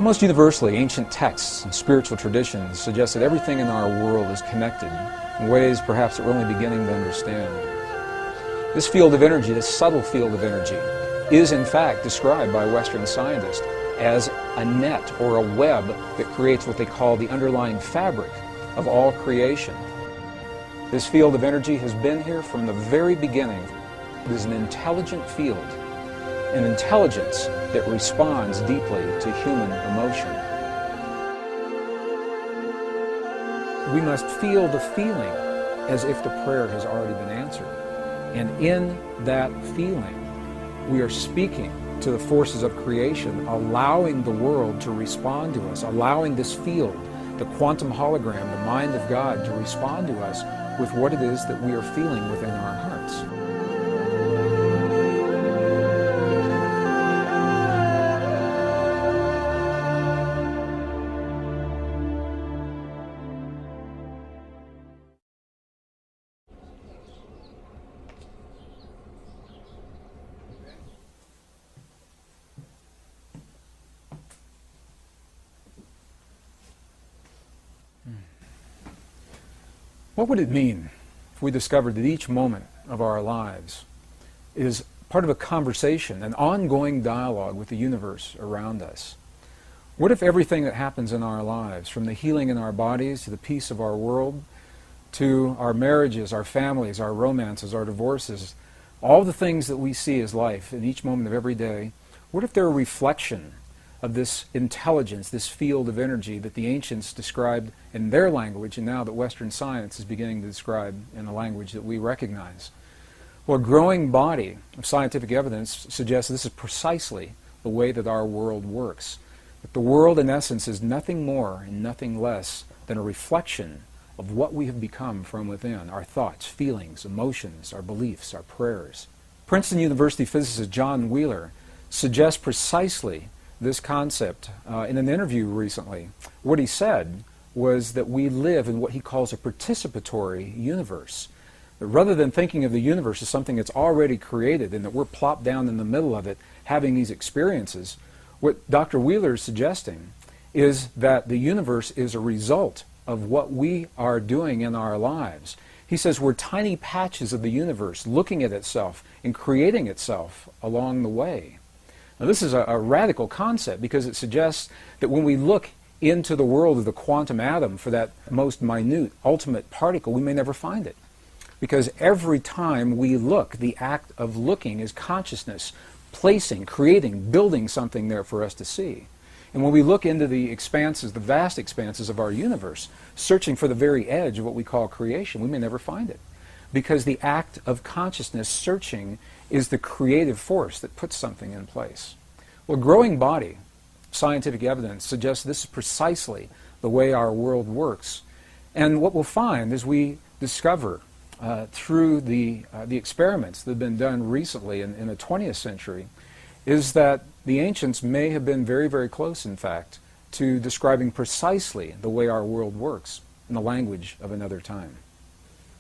Almost universally, ancient texts and spiritual traditions suggest that everything in our world is connected in ways perhaps that we're only beginning to understand. This field of energy, this subtle field of energy, is in fact described by Western scientists as a net or a web that creates what they call the underlying fabric of all creation. This field of energy has been here from the very beginning. It is an intelligent field, an intelligence that responds deeply to human emotion. We must feel the feeling as if the prayer has already been answered. And in that feeling, we are speaking to the forces of creation, allowing the world to respond to us, allowing this field, the quantum hologram, the mind of God, to respond to us with what it is that we are feeling within our hearts. What would it mean if we discovered that each moment of our lives is part of a conversation, an ongoing dialogue with the universe around us? What if everything that happens in our lives, from the healing in our bodies to the peace of our world, to our marriages, our families, our romances, our divorces, all the things that we see as life in each moment of every day, what if they're a reflection of this intelligence, this field of energy that the ancients described in their language, and now that Western science is beginning to describe in a language that we recognize? Well, a growing body of scientific evidence suggests this is precisely the way that our world works. That the world, in essence, is nothing more and nothing less than a reflection of what we have become from within, our thoughts, feelings, emotions, our beliefs, our prayers. Princeton University physicist John Wheeler suggests precisely this concept in an interview recently. What he said was that we live in what he calls a participatory universe. That rather than thinking of the universe as something that's already created and that we're plopped down in the middle of it having these experiences, what Dr. Wheeler is suggesting is that the universe is a result of what we are doing in our lives. He says we're tiny patches of the universe looking at itself and creating itself along the way. Now, this is a radical concept because it suggests that when we look into the world of the quantum atom for that most minute, ultimate particle, we may never find it. Because every time we look, the act of looking is consciousness, placing, creating, building something there for us to see. And when we look into the expanses, the vast expanses of our universe, searching for the very edge of what we call creation, we may never find it. Because the act of consciousness searching is the creative force that puts something in place. Well, growing body, scientific evidence suggests this is precisely the way our world works. And what we'll find as we discover through the experiments that have been done recently in the 20th century is that the ancients may have been very, very close, in fact, to describing precisely the way our world works in the language of another time.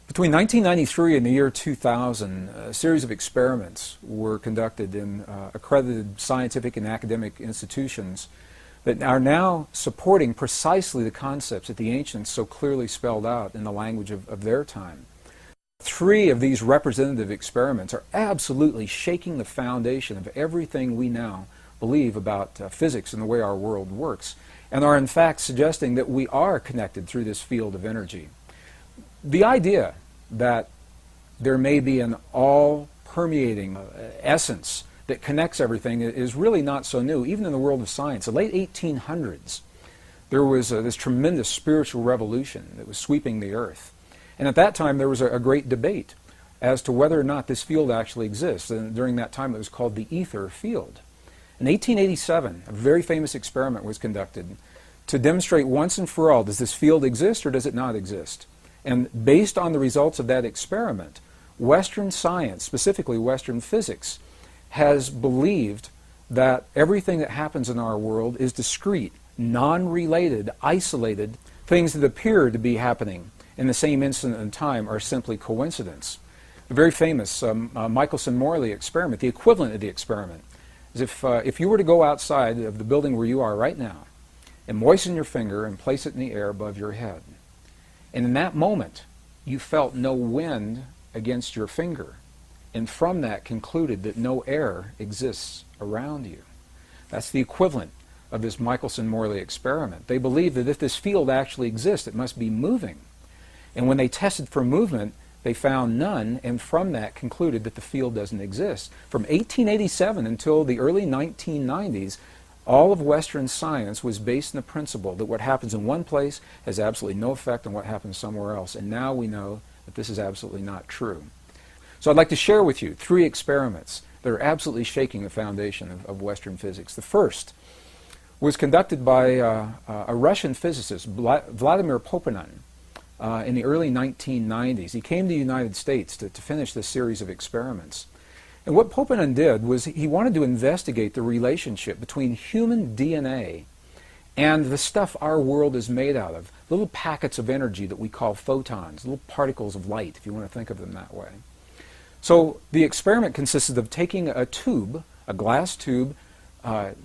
Between 1993 and the year 2000, a series of experiments were conducted in accredited scientific and academic institutions that are now supporting precisely the concepts that the ancients so clearly spelled out in the language of their time. 3 of these representative experiments are absolutely shaking the foundation of everything we now believe about physics and the way our world works, and are in fact suggesting that we are connected through this field of energy. The idea that there may be an all-permeating essence that connects everything is really not so new. Even in the world of science, the late 1800s, there was this tremendous spiritual revolution that was sweeping the earth. And at that time, there was a great debate as to whether or not this field actually exists. And during that time, it was called the ether field. In 1887, a very famous experiment was conducted to demonstrate once and for all, does this field exist or does it not exist? And based on the results of that experiment, Western science, specifically Western physics, has believed that everything that happens in our world is discrete, non-related, isolated. Things that appear to be happening in the same instant in time are simply coincidence. The very famous Michelson-Morley experiment, the equivalent of the experiment, is if you were to go outside of the building where you are right now and moisten your finger and place it in the air above your head. And in that moment, you felt no wind against your finger, and from that concluded that no air exists around you. That's the equivalent of this Michelson-Morley experiment. They believe that if this field actually exists, it must be moving. And when they tested for movement, they found none, and from that concluded that the field doesn't exist. From 1887 until the early 1990s, all of Western science was based on the principle that what happens in one place has absolutely no effect on what happens somewhere else. And now we know that this is absolutely not true. So I'd like to share with you 3 experiments that are absolutely shaking the foundation of Western physics. The first was conducted by a Russian physicist, Vladimir Poponin, in the early 1990s. He came to the United States to finish this series of experiments. And what Poponin did was he wanted to investigate the relationship between human DNA and the stuff our world is made out of, little packets of energy that we call photons, little particles of light, if you want to think of them that way. So the experiment consisted of taking a tube, a glass tube,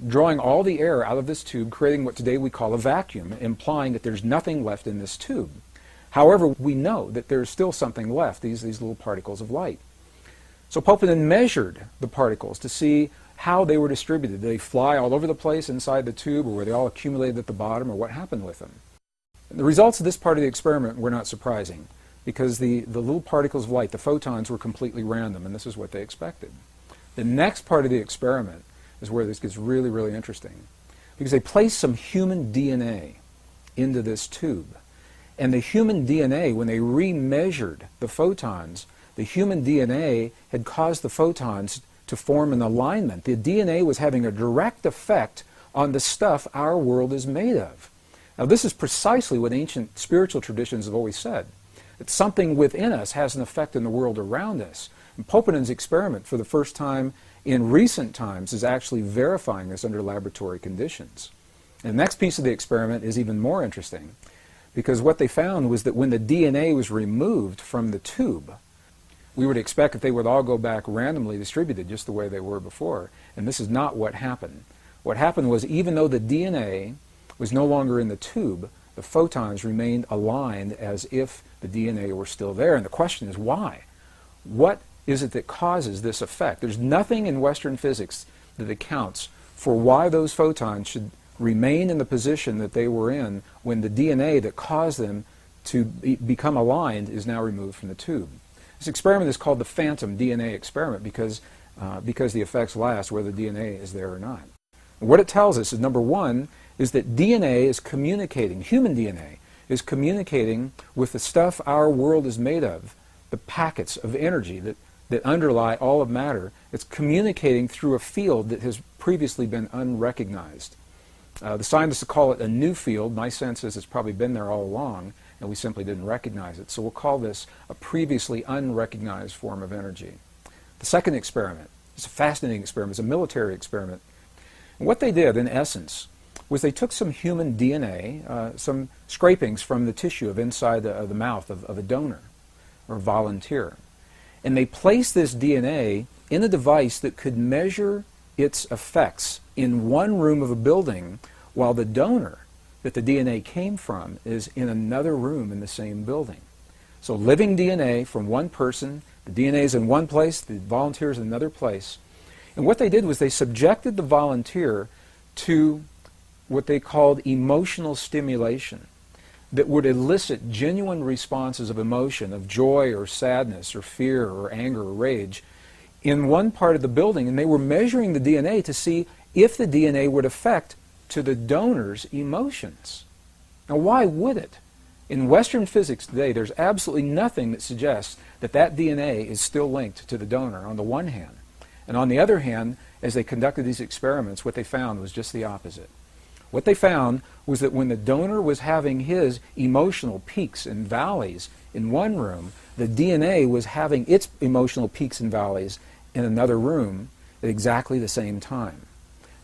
drawing all the air out of this tube, creating what today we call a vacuum, implying that there's nothing left in this tube. However, we know that there's still something left, these little particles of light. So Poponin measured the particles to see how they were distributed. Did they fly all over the place inside the tube, or were they all accumulated at the bottom, or what happened with them? And the results of this part of the experiment were not surprising, because the little particles of light, the photons, were completely random, and this is what they expected. The next part of the experiment is where this gets really, really interesting, because they placed some human DNA into this tube. And the human DNA, when they remeasured the photons, the human DNA had caused the photons to form an alignment. The DNA was having a direct effect on the stuff our world is made of. Now, this is precisely what ancient spiritual traditions have always said, that something within us has an effect in the world around us. And Poponin's experiment, for the first time in recent times, is actually verifying this under laboratory conditions. And the next piece of the experiment is even more interesting, because what they found was that when the DNA was removed from the tube, we would expect that they would all go back randomly distributed just the way they were before. And this is not what happened. What happened was, even though the DNA was no longer in the tube, the photons remained aligned as if the DNA were still there. And the question is, why? What is it that causes this effect? There's nothing in Western physics that accounts for why those photons should remain in the position that they were in when the DNA that caused them to become aligned is now removed from the tube. This experiment is called the phantom DNA experiment because the effects last whether the DNA is there or not. And what it tells us is, number one, is that DNA is communicating, human DNA is communicating with the stuff our world is made of, the packets of energy that underlie all of matter. It's communicating through a field that has previously been unrecognized. The scientists call it a new field. My sense is it's probably been there all along, and we simply didn't recognize it. So we'll call this a previously unrecognized form of energy. The second experiment is a fascinating experiment. It's a military experiment. And what they did, in essence, was they took some human DNA, some scrapings from the tissue of inside the mouth of a donor or volunteer, and they placed this DNA in a device that could measure its effects in one room of a building, while the donor that the DNA came from is in another room in the same building. So living DNA from one person, the DNA is in one place, the volunteer is in another place. And what they did was they subjected the volunteer to what they called emotional stimulation that would elicit genuine responses of emotion, of joy or sadness or fear or anger or rage in one part of the building, and they were measuring the DNA to see if the DNA would affect to the donor's emotions. Now, why would it? In Western physics today, there's absolutely nothing that suggests that that DNA is still linked to the donor, on the one hand. And on the other hand, as they conducted these experiments, what they found was just the opposite. What they found was that when the donor was having his emotional peaks and valleys in one room, the DNA was having its emotional peaks and valleys in another room at exactly the same time.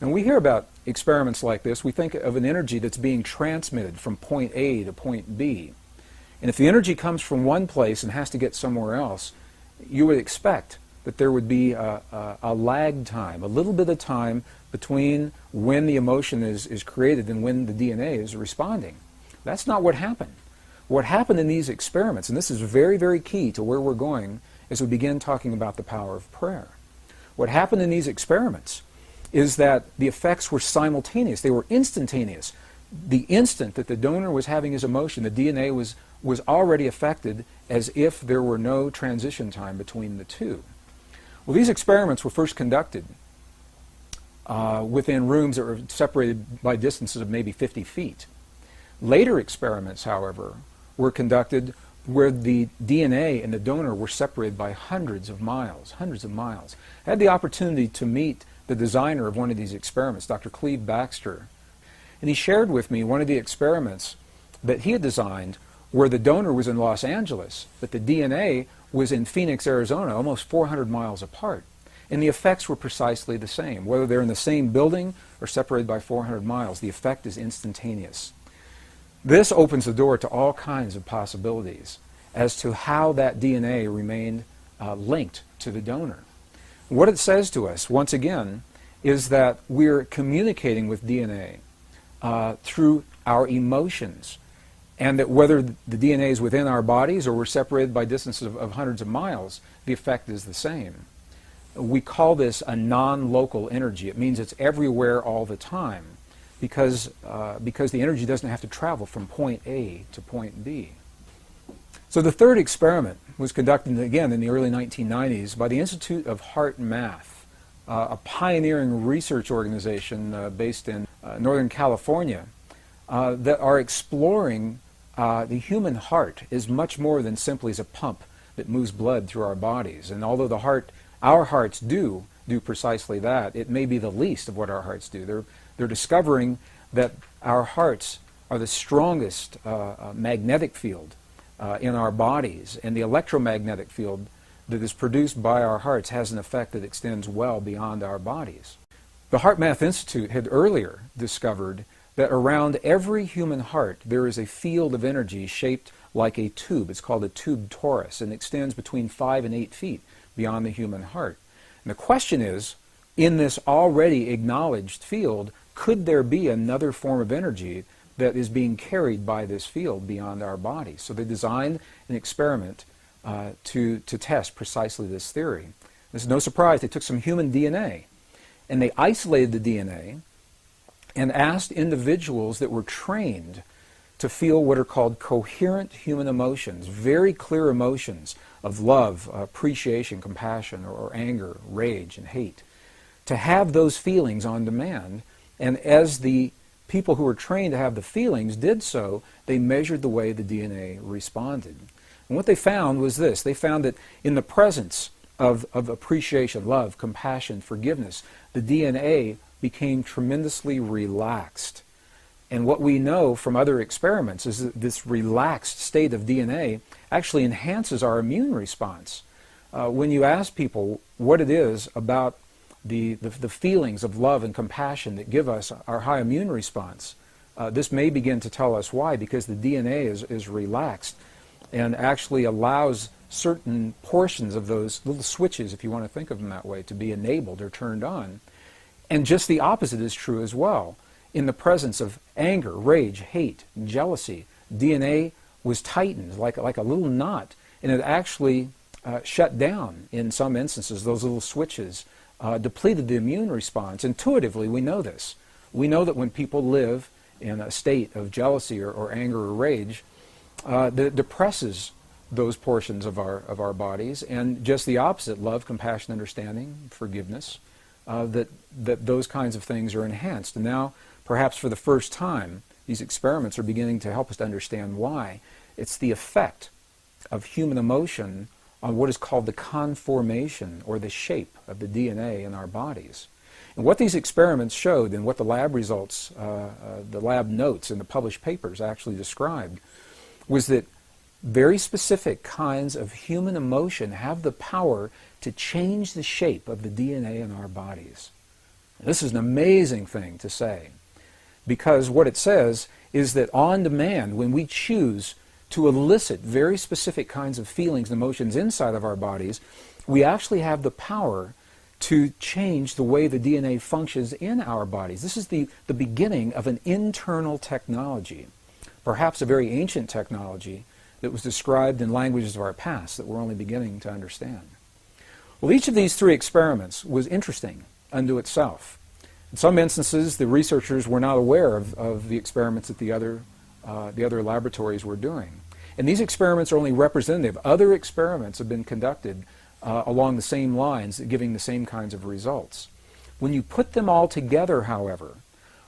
And we hear about experiments like this, we think of an energy that's being transmitted from point A to point B. And if the energy comes from one place and has to get somewhere else, you would expect that there would be a lag time, a little bit of time between when the emotion is created and when the DNA is responding. That's not what happened. What happened in these experiments, and this is very, very key to where we're going as we begin talking about the power of prayer. What happened in these experiments is that the effects were simultaneous. They were instantaneous. The instant that the donor was having his emotion, the DNA was already affected as if there were no transition time between the two. Well, these experiments were first conducted within rooms that were separated by distances of maybe 50 feet. Later experiments, however, were conducted where the DNA and the donor were separated by hundreds of miles. I had the opportunity to meet the designer of one of these experiments, Dr. Cleve Baxter, and he shared with me one of the experiments that he had designed where the donor was in Los Angeles, but the DNA was in Phoenix, Arizona, almost 400 miles apart. And the effects were precisely the same. Whether they're in the same building or separated by 400 miles, the effect is instantaneous. This opens the door to all kinds of possibilities as to how that DNA remained linked to the donor. What it says to us, once again, is that we're communicating with DNA through our emotions, and that whether the DNA is within our bodies or we're separated by distances of hundreds of miles, the effect is the same. We call this a non-local energy. It means it's everywhere all the time because the energy doesn't have to travel from point A to point B. So the third experiment was conducted again in the early 1990s by the Institute of Heart Math, a pioneering research organization based in Northern California that are exploring the human heart is much more than simply as a pump that moves blood through our bodies. And although our hearts do precisely that, it may be the least of what our hearts do. They're discovering that our hearts are the strongest magnetic field in our bodies, and the electromagnetic field that is produced by our hearts has an effect that extends well beyond our bodies. The Heart Math Institute had earlier discovered that around every human heart there is a field of energy shaped like a tube. It's called a tube torus and extends between 5 and 8 feet beyond the human heart. And the question is, in this already acknowledged field, could there be another form of energy that is being carried by this field beyond our bodies? So they designed an experiment to test precisely this theory. This is no surprise. They took some human DNA and they isolated the DNA and asked individuals that were trained to feel what are called coherent human emotions, very clear emotions of love, appreciation, compassion, or anger, rage, and hate, to have those feelings on demand. And as the people who were trained to have the feelings did so, they measured the way the DNA responded. And what they found was this. They found that in the presence of appreciation, love, compassion, forgiveness, the DNA became tremendously relaxed. And what we know from other experiments is that this relaxed state of DNA actually enhances our immune response. When you ask people what it is about the feelings of love and compassion that give us our high immune response, this may begin to tell us why, because the DNA is relaxed and actually allows certain portions of those little switches, if you want to think of them that way, to be enabled or turned on. And just the opposite is true as well. In the presence of anger, rage, hate, jealousy, DNA was tightened like a little knot, and it actually shut down in some instances. Those little switches depleted the immune response. Intuitively, we know this. We know that when people live in a state of jealousy or anger or rage, that it depresses those portions of our bodies, and just the opposite, love, compassion, understanding, forgiveness, that those kinds of things are enhanced. And now, perhaps for the first time, these experiments are beginning to help us to understand why. It's the effect of human emotion on what is called the conformation or the shape of the DNA in our bodies. And what these experiments showed, and what the lab results, the lab notes and the published papers actually described, was that very specific kinds of human emotion have the power to change the shape of the DNA in our bodies. And this is an amazing thing to say, because what it says is that on demand, when we choose to elicit very specific kinds of feelings and emotions inside of our bodies, we actually have the power to change the way the DNA functions in our bodies. This is the beginning of an internal technology, perhaps a very ancient technology that was described in languages of our past that we're only beginning to understand. Well, each of these three experiments was interesting unto itself. In some instances, the researchers were not aware of the experiments that the other laboratories were doing. And these experiments are only representative. Other experiments have been conducted along the same lines, giving the same kinds of results. When you put them all together, however,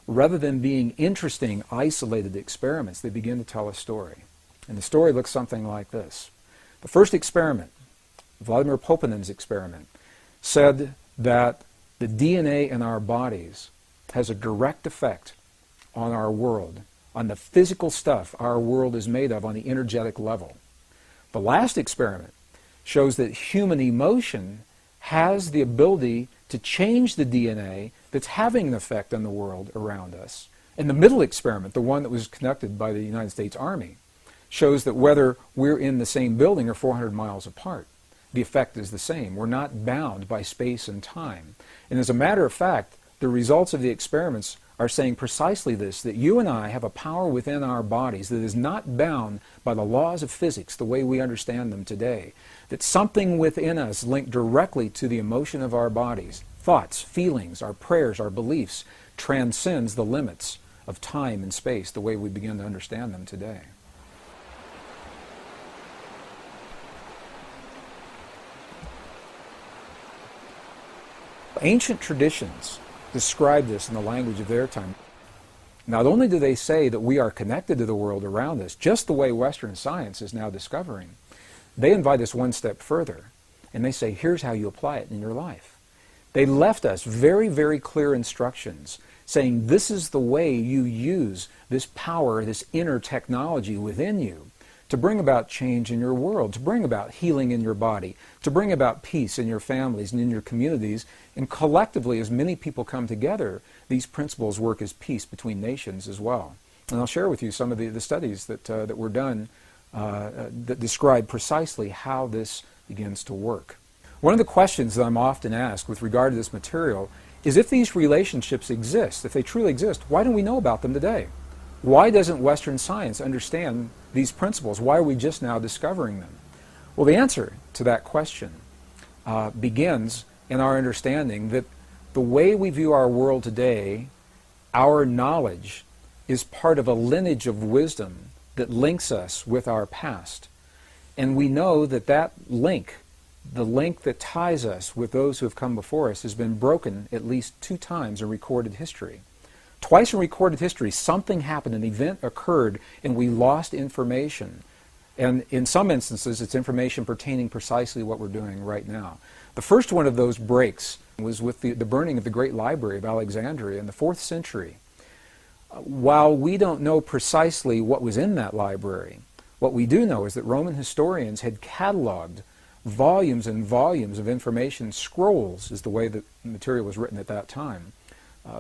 rather than being interesting, isolated experiments, they begin to tell a story. And the story looks something like this. The first experiment, Vladimir Poponin's experiment, said that the DNA in our bodies has a direct effect on our world, on the physical stuff our world is made of on the energetic level. The last experiment shows that human emotion has the ability to change the DNA that's having an effect on the world around us. And the middle experiment, the one that was conducted by the United States Army, shows that whether we're in the same building or 400 miles apart, the effect is the same. We're not bound by space and time. And as a matter of fact, the results of the experiments are saying precisely this, that you and I have a power within our bodies that is not bound by the laws of physics the way we understand them today, that something within us linked directly to the emotion of our bodies, thoughts, feelings, our prayers, our beliefs, transcends the limits of time and space the way we begin to understand them today. Ancient traditions describe this in the language of their time. Not only do they say that we are connected to the world around us, just the way Western science is now discovering, they invite us one step further, and they say, here's how you apply it in your life. They left us very, very clear instructions saying this is the way you use this power, this inner technology within you to bring about change in your world, to bring about healing in your body, to bring about peace in your families and in your communities, and collectively, as many people come together, these principles work as peace between nations as well. And I'll share with you some of the studies that were done that describe precisely how this begins to work. One of the questions that I'm often asked with regard to this material is if these relationships exist, if they truly exist, why don't we know about them today? Why doesn't Western science understand these principles? Why are we just now discovering them? Well, the answer to that question begins in our understanding that the way we view our world today, our knowledge, is part of a lineage of wisdom that links us with our past. And we know that that link, the link that ties us with those who have come before us, has been broken at least 2 times in recorded history. Twice in recorded history, something happened, an event occurred, and we lost information. And in some instances, it's information pertaining precisely to what we're doing right now. The first one of those breaks was with the burning of the Great Library of Alexandria in the 4th century. While we don't know precisely what was in that library, what we do know is that Roman historians had cataloged volumes and volumes of information. Scrolls is the way that the material was written at that time.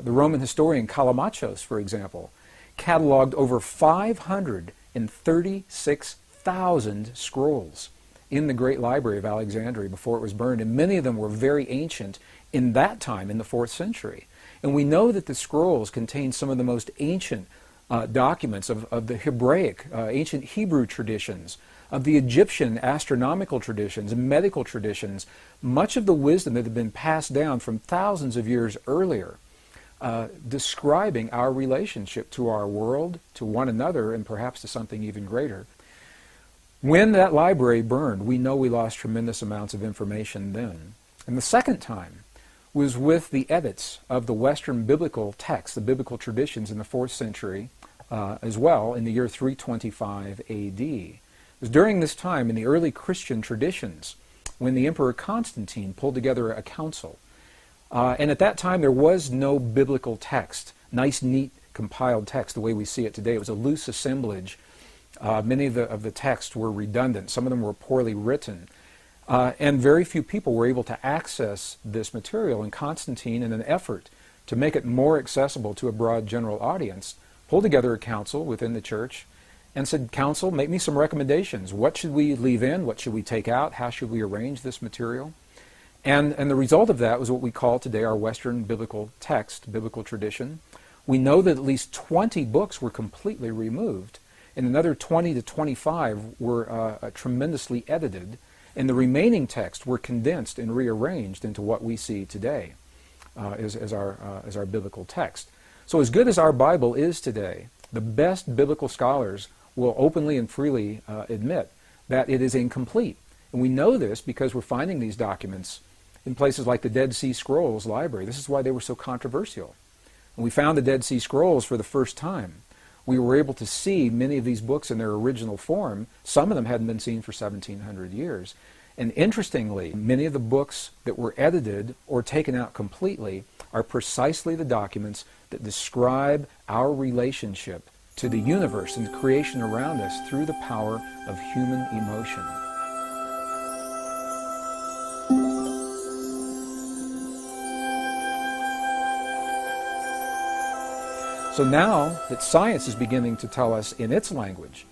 The Roman historian Callimachos, for example, cataloged over 536,000 scrolls in the Great Library of Alexandria before it was burned, and many of them were very ancient in that time, in the 4th century. And we know that the scrolls contain some of the most ancient documents of the Hebraic, ancient Hebrew traditions, of the Egyptian astronomical traditions and medical traditions, much of the wisdom that had been passed down from thousands of years earlier, describing our relationship to our world, to one another, and perhaps to something even greater. When that library burned, we know we lost tremendous amounts of information then. And the second time was with the edits of the Western biblical texts, the biblical traditions in the 4th century as well, in the year 325 AD. It was during this time in the early Christian traditions when the Emperor Constantine pulled together a council. And at that time there was no biblical text, nice, neat, compiled text the way we see it today. It was a loose assemblage. Many of the texts were redundant. Some of them were poorly written. And very few people were able to access this material. And Constantine, in an effort to make it more accessible to a broad general audience, pulled together a council within the church and said, "Counsel, make me some recommendations. What should we leave in? What should we take out? How should we arrange this material?" And the result of that was what we call today our Western biblical text, biblical tradition. We know that at least 20 books were completely removed, and another 20 to 25 were tremendously edited, and the remaining texts were condensed and rearranged into what we see today as our biblical text. So as good as our Bible is today, the best biblical scholars will openly and freely admit that it is incomplete. And we know this because we're finding these documents in places like the Dead Sea Scrolls Library. This is why they were so controversial. When we found the Dead Sea Scrolls for the first time, we were able to see many of these books in their original form. Some of them hadn't been seen for 1,700 years. And interestingly, many of the books that were edited or taken out completely are precisely the documents that describe our relationship to the universe and the creation around us through the power of human emotion. So now that science is beginning to tell us in its language,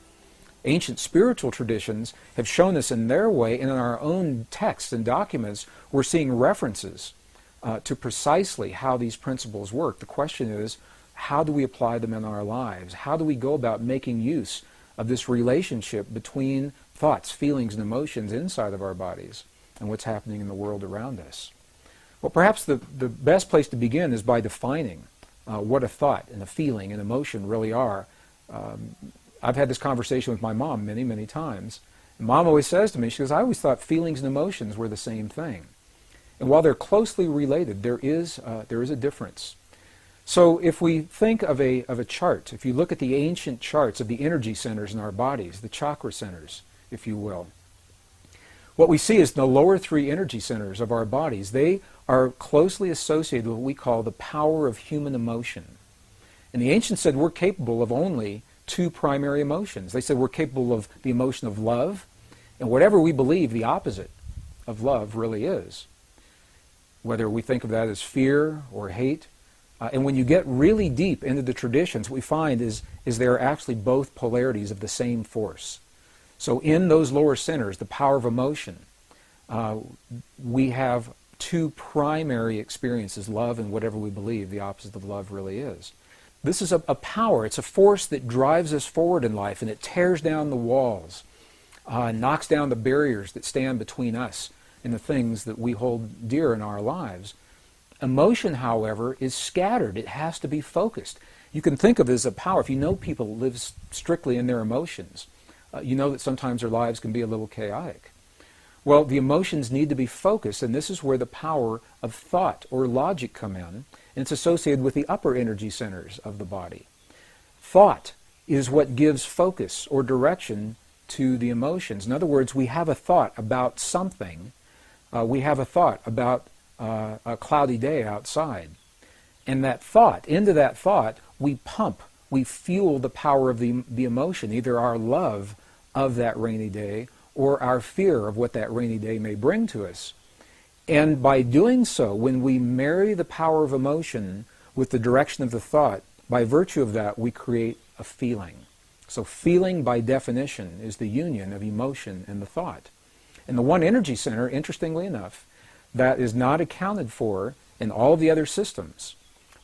ancient spiritual traditions have shown us in their way, and in our own texts and documents, we're seeing references to precisely how these principles work. The question is, how do we apply them in our lives? How do we go about making use of this relationship between thoughts, feelings, and emotions inside of our bodies and what's happening in the world around us? Well, perhaps the best place to begin is by defining what a thought and a feeling and emotion really are. I've had this conversation with my mom many, many times. And Mom always says to me, she goes, "I always thought feelings and emotions were the same thing." And while they're closely related, there is a difference. So if we think of a chart, if you look at the ancient charts of the energy centers in our bodies, the chakra centers, if you will, what we see is the lower three energy centers of our bodies, they are closely associated with what we call the power of human emotion. And the ancients said we're capable of only two primary emotions. They said we're capable of the emotion of love, and whatever we believe the opposite of love really is. Whether we think of that as fear or hate. And when you get really deep into the traditions, what we find is they're actually both polarities of the same force. So in those lower centers, the power of emotion, we have two primary experiences, love and whatever we believe the opposite of love really is. This is a power, it's a force that drives us forward in life, and it tears down the walls, knocks down the barriers that stand between us and the things that we hold dear in our lives. Emotion, however, is scattered. It has to be focused. You can think of it as a power. If you know people who live strictly in their emotions, you know that sometimes their lives can be a little chaotic. Well, the emotions need to be focused, and this is where the power of thought or logic come in, and it's associated with the upper energy centers of the body. Thought is what gives focus or direction to the emotions. In other words, we have a thought about something. We have a thought about a cloudy day outside. And that thought, into that thought, we fuel the power of the emotion, either our love of that rainy day or our fear of what that rainy day may bring to us. And by doing so, when we marry the power of emotion with the direction of the thought, by virtue of that, we create a feeling. So feeling, by definition, is the union of emotion and the thought. And the one energy center, interestingly enough, that is not accounted for in all the other systems,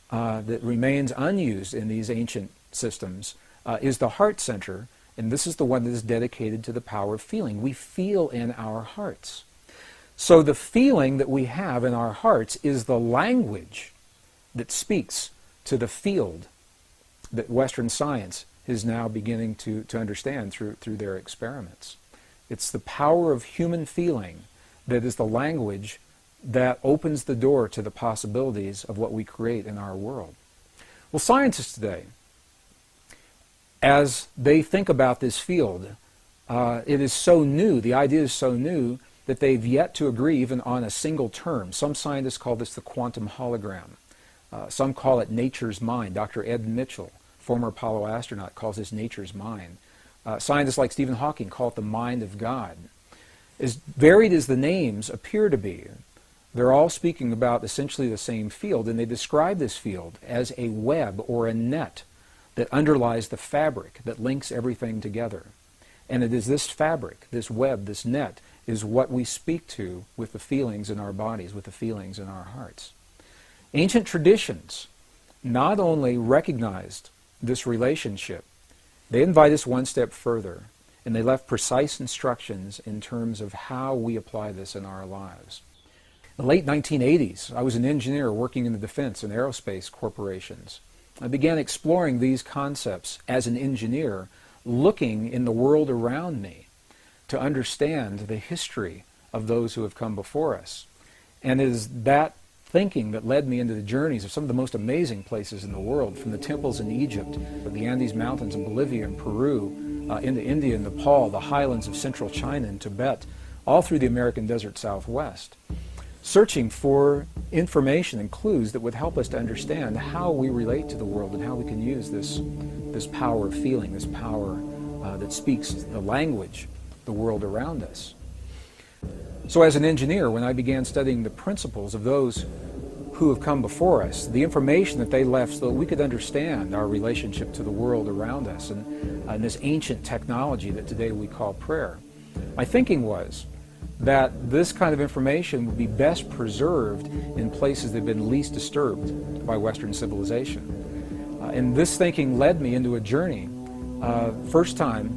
that remains unused in these ancient systems, is the heart center, and this is the one that is dedicated to the power of feeling. We feel in our hearts. So the feeling that we have in our hearts is the language that speaks to the field that Western science is now beginning to understand through their experiments. It's the power of human feeling that is the language that opens the door to the possibilities of what we create in our world. Well, scientists today, as they think about this field, it is so new, the idea is so new, that they've yet to agree even on a single term. Some scientists call this the quantum hologram. Some call it nature's mind. Dr. Ed Mitchell, former Apollo astronaut, calls this nature's mind. Scientists like Stephen Hawking call it the mind of God. As varied as the names appear to be, they're all speaking about essentially the same field, and they describe this field as a web or a net that underlies the fabric that links everything together. And it is this fabric, this web, this net, is what we speak to with the feelings in our bodies, with the feelings in our hearts. Ancient traditions not only recognized this relationship, they invite us one step further, and they left precise instructions in terms of how we apply this in our lives. In the late 1980s, I was an engineer working in the defense and aerospace corporations. I began exploring these concepts as an engineer, looking in the world around me to understand the history of those who have come before us. And it is that thinking that led me into the journeys of some of the most amazing places in the world, from the temples in Egypt, the Andes Mountains in Bolivia and Peru, into India and Nepal, the highlands of central China and Tibet, all through the American desert Southwest, searching for information and clues that would help us to understand how we relate to the world and how we can use this power of feeling, this power that speaks the language of the world around us. So as an engineer, when I began studying the principles of those who have come before us, the information that they left so that we could understand our relationship to the world around us and this ancient technology that today we call prayer, my thinking was that this kind of information would be best preserved in places that have been least disturbed by Western civilization. And this thinking led me into a journey, first time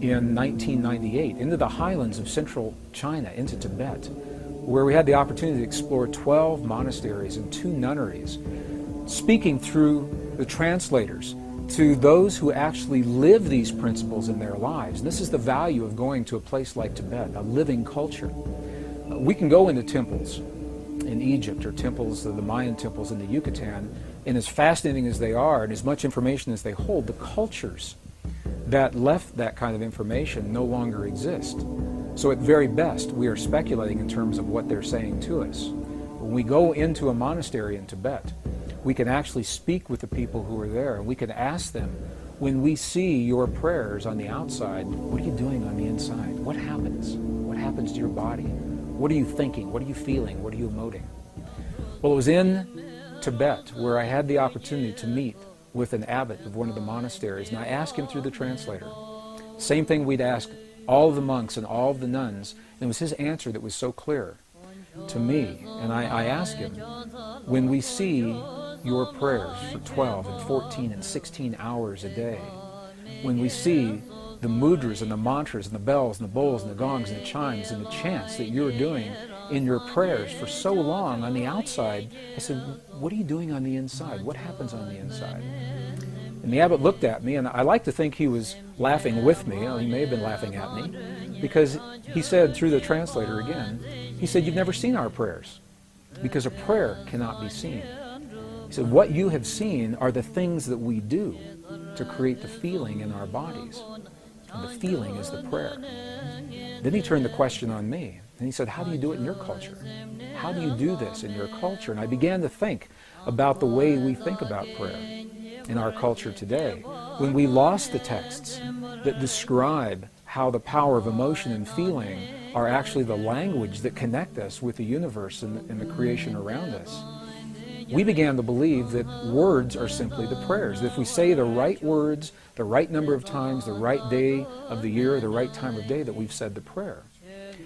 in 1998, into the highlands of central China, into Tibet, where we had the opportunity to explore 12 monasteries and 2 nunneries, speaking through the translators to those who actually live these principles in their lives. And this is the value of going to a place like Tibet, a living culture. We can go into temples in Egypt or temples, the Mayan temples in the Yucatan, and as fascinating as they are and as much information as they hold, the cultures that left that kind of information no longer exist. So at very best, we are speculating in terms of what they're saying to us. When we go into a monastery in Tibet, we can actually speak with the people who are there, and we can ask them, when we see your prayers on the outside, what are you doing on the inside? What happens? What happens to your body? What are you thinking? What are you feeling? What are you emoting? Well, it was in Tibet where I had the opportunity to meet with an abbot of one of the monasteries, and I asked him through the translator. Same thing we'd ask all of the monks and all of the nuns, and it was his answer that was so clear to me. And I asked him, when we see your prayers for 12 and 14 and 16 hours a day, when we see the mudras and the mantras and the bells and the bowls and the gongs and the chimes and the chants that you're doing in your prayers for so long on the outside, I said, what are you doing on the inside? What happens on the inside? And the abbot looked at me, and I like to think he was laughing with me. He may have been laughing at me, because he said through the translator again, he said, you've never seen our prayers, because a prayer cannot be seen. He said, what you have seen are the things that we do to create the feeling in our bodies. And the feeling is the prayer. Then he turned the question on me, and he said, how do you do it in your culture? How do you do this in your culture? And I began to think about the way we think about prayer in our culture today, when we lost the texts that describe how the power of emotion and feeling are actually the language that connect us with the universe and the creation around us. We began to believe that words are simply the prayers. That if we say the right words, the right number of times, the right day of the year, the right time of day, that we've said the prayer.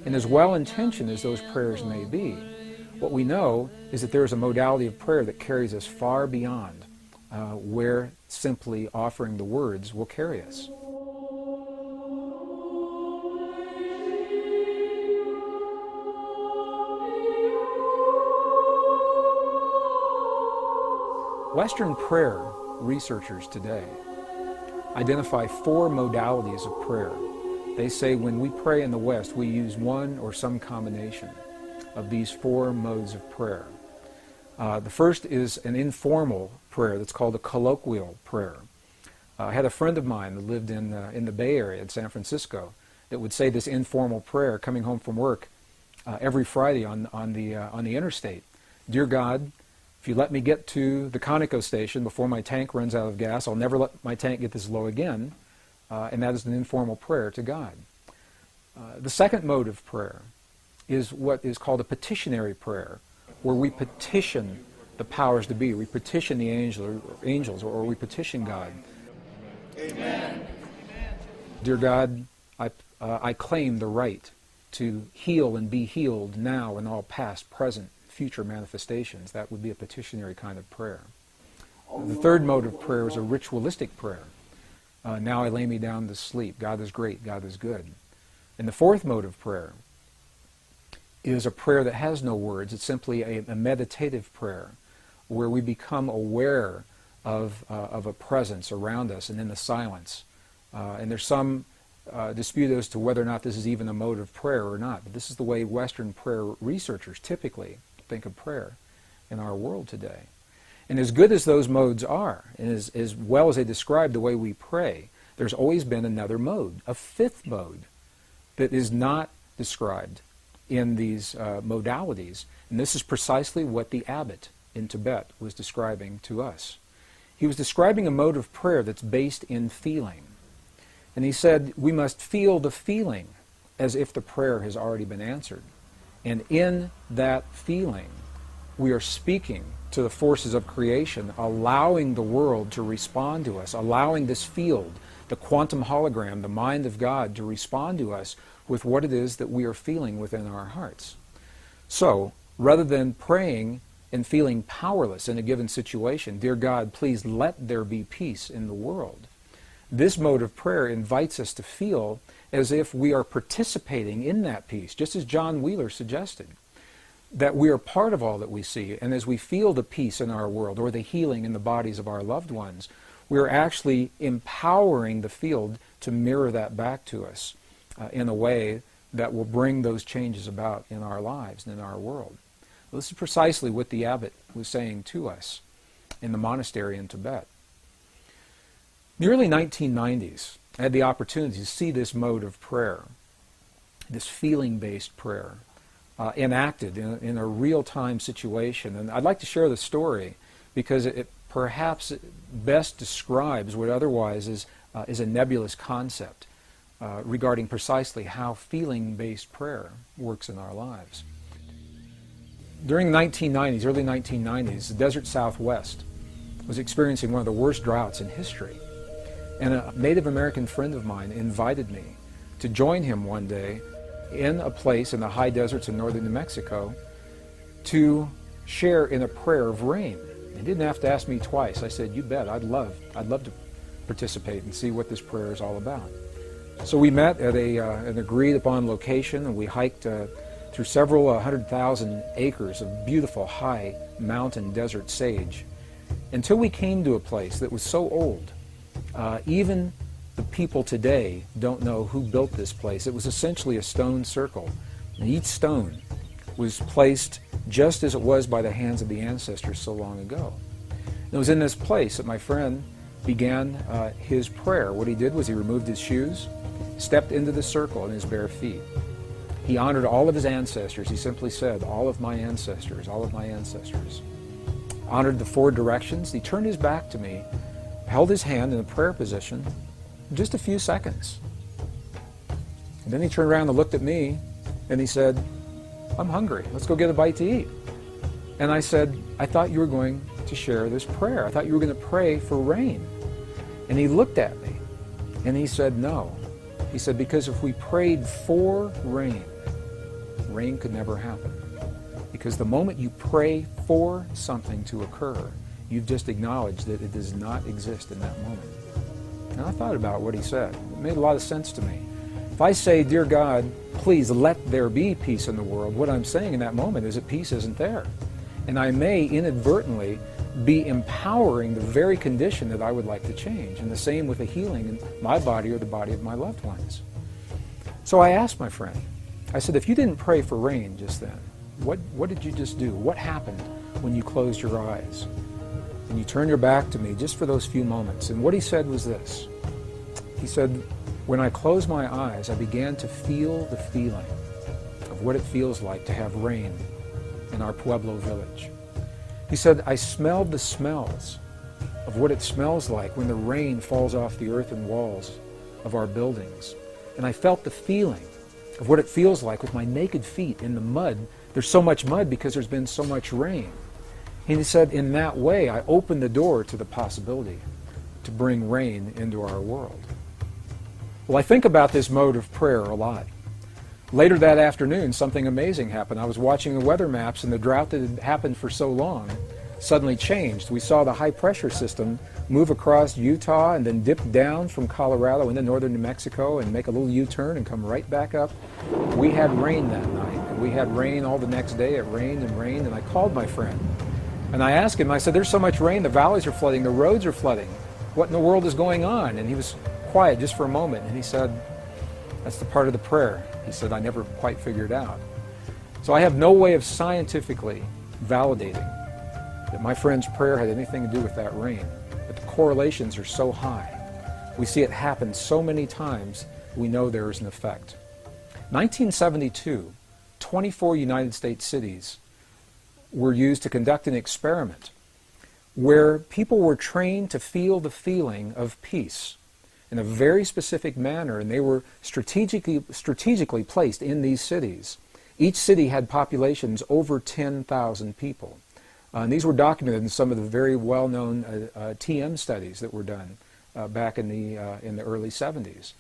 And as well-intentioned as those prayers may be, what we know is that there is a modality of prayer that carries us far beyond where simply offering the words will carry us. Western prayer researchers today identify 4 modalities of prayer. They say when we pray in the West, we use one or some combination of these 4 modes of prayer. The first is an informal prayer that's called a colloquial prayer. I had a friend of mine that lived in the Bay Area in San Francisco that would say this informal prayer coming home from work every Friday on the interstate. Dear God, if you let me get to the Conoco station before my tank runs out of gas, I'll never let my tank get this low again. And that is an informal prayer to God. The second mode of prayer is what is called a petitionary prayer, where we petition the powers to be. We petition the angels, or we petition God. Amen. Dear God, I claim the right to heal and be healed now in all past, present, future manifestations. That would be a petitionary kind of prayer. The third mode of prayer is a ritualistic prayer. Now I lay me down to sleep. God is great. God is good. And the fourth mode of prayer is a prayer that has no words. It's simply a meditative prayer where we become aware of a presence around us and in the silence. And there's some dispute as to whether or not this is even a mode of prayer or not. But this is the way Western prayer researchers typically think of prayer in our world today. And as good as those modes are, and as well as they describe the way we pray, there's always been another mode, a fifth mode, that is not described in these modalities. And this is precisely what the abbot in Tibet was describing to us. He was describing a mode of prayer that's based in feeling. And he said, we must feel the feeling as if the prayer has already been answered. And in that feeling, we are speaking to the forces of creation, allowing the world to respond to us, allowing this field, the quantum hologram, the mind of God, to respond to us with what it is that we are feeling within our hearts. So, rather than praying and feeling powerless in a given situation, dear God, please let there be peace in the world, this mode of prayer invites us to feel as if we are participating in that peace, just as John Wheeler suggested, that we are part of all that we see. And as we feel the peace in our world or the healing in the bodies of our loved ones, we're actually empowering the field to mirror that back to us in a way that will bring those changes about in our lives and in our world. Well, this is precisely what the abbot was saying to us in the monastery in Tibet. In the early 1990s, I had the opportunity to see this mode of prayer, this feeling-based prayer, enacted in a real-time situation. And I'd like to share the story because it perhaps best describes what otherwise is a nebulous concept regarding precisely how feeling-based prayer works in our lives. During the 1990s, early 1990s, the desert Southwest was experiencing one of the worst droughts in history. And a Native American friend of mine invited me to join him one day in a place in the high deserts in northern New Mexico to share in a prayer of rain. He didn't have to ask me twice. I said, you bet, I'd love to participate and see what this prayer is all about. So we met at an agreed upon location, and we hiked through several 100,000 acres of beautiful high mountain desert sage until we came to a place that was so old. Even the people today don't know who built this place. It was essentially a stone circle, and each stone was placed just as it was by the hands of the ancestors so long ago. And it was in this place that my friend began his prayer. What he did was he removed his shoes, stepped into the circle in his bare feet. He honored all of his ancestors. He simply said, all of my ancestors, all of my ancestors. Honored the four directions. He turned his back to me, held his hand in a prayer position for just a few seconds. And then he turned around and looked at me and he said, I'm hungry. Let's go get a bite to eat. And I said, I thought you were going to share this prayer. I thought you were going to pray for rain. And he looked at me and he said, no. He said, because if we prayed for rain, rain could never happen. Because the moment you pray for something to occur, you've just acknowledged that it does not exist in that moment. And I thought about what he said. It made a lot of sense to me. If I say, dear God, please let there be peace in the world, what I'm saying in that moment is that peace isn't there. And I may inadvertently be empowering the very condition that I would like to change. And the same with a healing in my body or the body of my loved ones. So I asked my friend, I said, if you didn't pray for rain just then, what did you just do? What happened when you closed your eyes? And you turned your back to me just for those few moments. And what he said was this. He said, when I closed my eyes, I began to feel the feeling of what it feels like to have rain in our Pueblo village. He said, I smelled the smells of what it smells like when the rain falls off the earthen walls of our buildings. And I felt the feeling of what it feels like with my naked feet in the mud. There's so much mud because there's been so much rain. And he said, in that way, I opened the door to the possibility to bring rain into our world. Well, I think about this mode of prayer a lot. Later that afternoon, something amazing happened. I was watching the weather maps, and the drought that had happened for so long suddenly changed. We saw the high-pressure system move across Utah and then dip down from Colorado into northern New Mexico and make a little U-turn and come right back up. We had rain that night, and we had rain all the next day. It rained, and I called my friend. And I asked him, I said, there's so much rain, the valleys are flooding, the roads are flooding. What in the world is going on? And he was quiet just for a moment, and he said, that's the part of the prayer. He said, I never quite figured out. So I have no way of scientifically validating that my friend's prayer had anything to do with that rain. But the correlations are so high. We see it happen so many times, we know there is an effect. 1972, 24 United States cities were used to conduct an experiment where people were trained to feel the feeling of peace in a very specific manner, and they were strategically placed in these cities. Each city had populations over 10,000 people. And these were documented in some of the very well-known TM studies that were done back in the early 70s.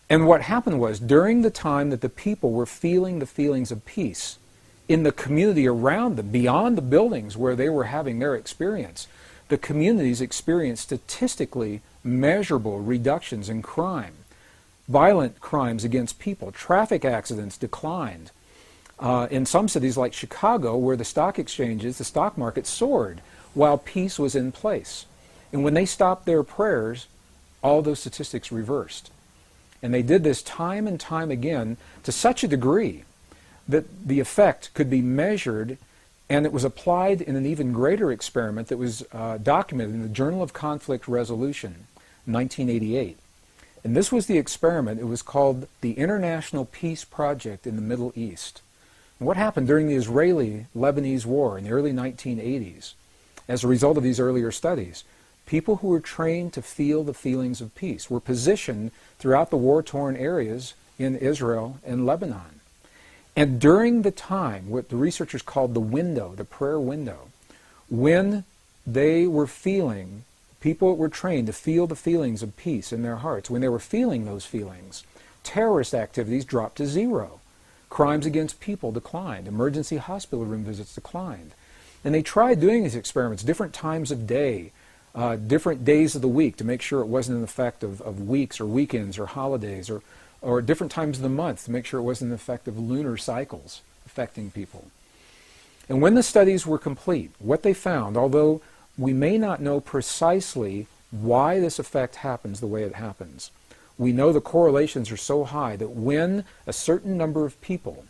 And what happened was, during the time that the people were feeling the feelings of peace, in the community around them, beyond the buildings where they were having their experience, the communities experienced statistically measurable reductions in crime. Violent crimes against people, traffic accidents declined. In some cities like Chicago, where the stock exchanges, the stock market soared while peace was in place. And when they stopped their prayers, all those statistics reversed. And they did this time and time again to such a degree that the effect could be measured, and it was applied in an even greater experiment that was documented in the Journal of Conflict Resolution, 1988. And this was the experiment. It was called the International Peace Project in the Middle East. And what happened during the Israeli-Lebanese War in the early 1980s, as a result of these earlier studies, people who were trained to feel the feelings of peace were positioned throughout the war-torn areas in Israel and Lebanon. And during the time, what the researchers called the window, the prayer window, when they were feeling, people were trained to feel the feelings of peace in their hearts, when they were feeling those feelings, terrorist activities dropped to zero. Crimes against people declined. Emergency hospital room visits declined. And they tried doing these experiments different times of day, different days of the week, to make sure it wasn't an effect of weeks or weekends or holidays, or different times of the month to make sure it wasn't an effect of lunar cycles affecting people. And when the studies were complete, what they found, although we may not know precisely why this effect happens the way it happens, we know the correlations are so high that when a certain number of people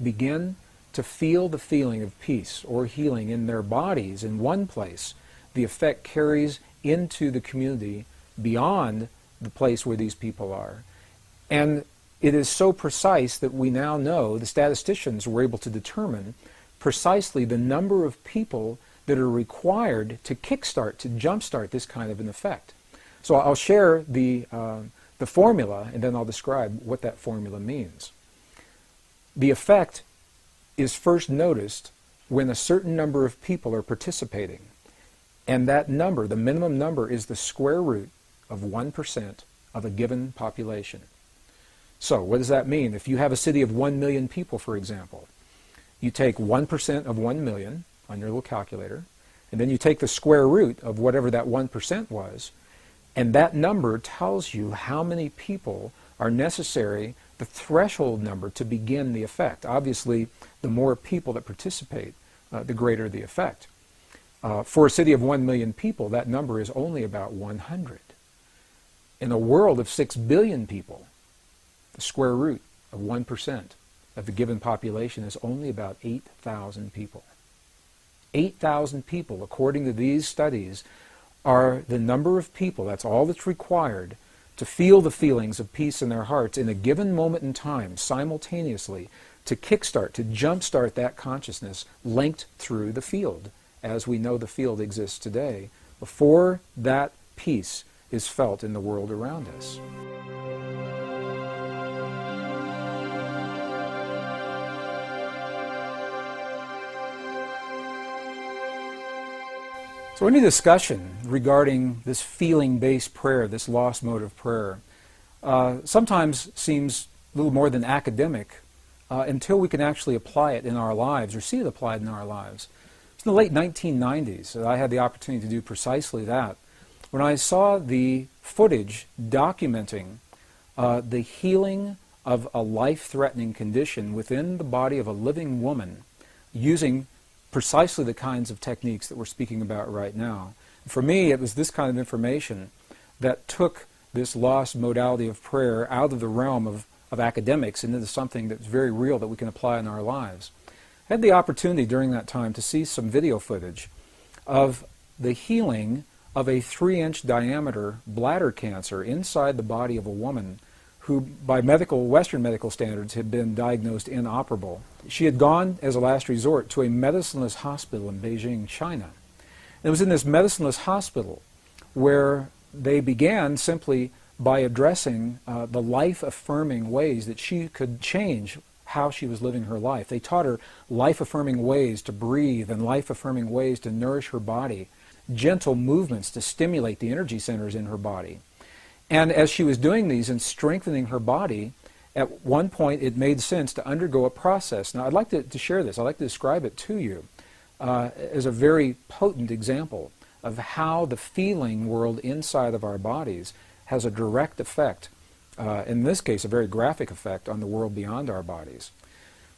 begin to feel the feeling of peace or healing in their bodies in one place, the effect carries into the community beyond the place where these people are. And it is so precise that we now know, the statisticians were able to determine precisely the number of people that are required to kickstart, to jumpstart this kind of an effect. So I'll share the formula, and then I'll describe what that formula means. The effect is first noticed when a certain number of people are participating. And that number, the minimum number, is the square root of 1% of a given population. So what does that mean? If you have a city of 1 million people, for example, you take 1% of 1 million on your little calculator, and then you take the square root of whatever that 1% was, and that number tells you how many people are necessary, the threshold number to begin the effect. Obviously, the more people that participate, the greater the effect. For a city of 1 million people, that number is only about 100. In a world of 6 billion people, the square root of 1% of the given population is only about 8,000 people. 8,000 people, according to these studies, are the number of people, that's all that's required, to feel the feelings of peace in their hearts in a given moment in time, simultaneously, to kickstart, to jumpstart that consciousness linked through the field, as we know the field exists today, before that peace is felt in the world around us. So So any discussion regarding this feeling-based prayer, this lost mode of prayer, sometimes seems a little more than academic until we can actually apply it in our lives or see it applied in our lives. It's in the late 1990s that I had the opportunity to do precisely that, when I saw the footage documenting the healing of a life-threatening condition within the body of a living woman using precisely the kinds of techniques that we're speaking about right now. For me, it was this kind of information that took this lost modality of prayer out of the realm of academics and into something that's very real that we can apply in our lives. I had the opportunity during that time to see some video footage of the healing of a 3-inch diameter bladder cancer inside the body of a woman who, by Western medical standards, had been diagnosed inoperable. She had gone, as a last resort, to a medicineless hospital in Beijing, China. And it was in this medicineless hospital where they began simply by addressing the life-affirming ways that she could change how she was living her life. They taught her life-affirming ways to breathe and life-affirming ways to nourish her body, gentle movements to stimulate the energy centers in her body. And as she was doing these and strengthening her body, at one point it made sense to undergo a process. Now I'd like to share this. I'd like to describe it to you as a very potent example of how the feeling world inside of our bodies has a direct effect, in this case a very graphic effect, on the world beyond our bodies.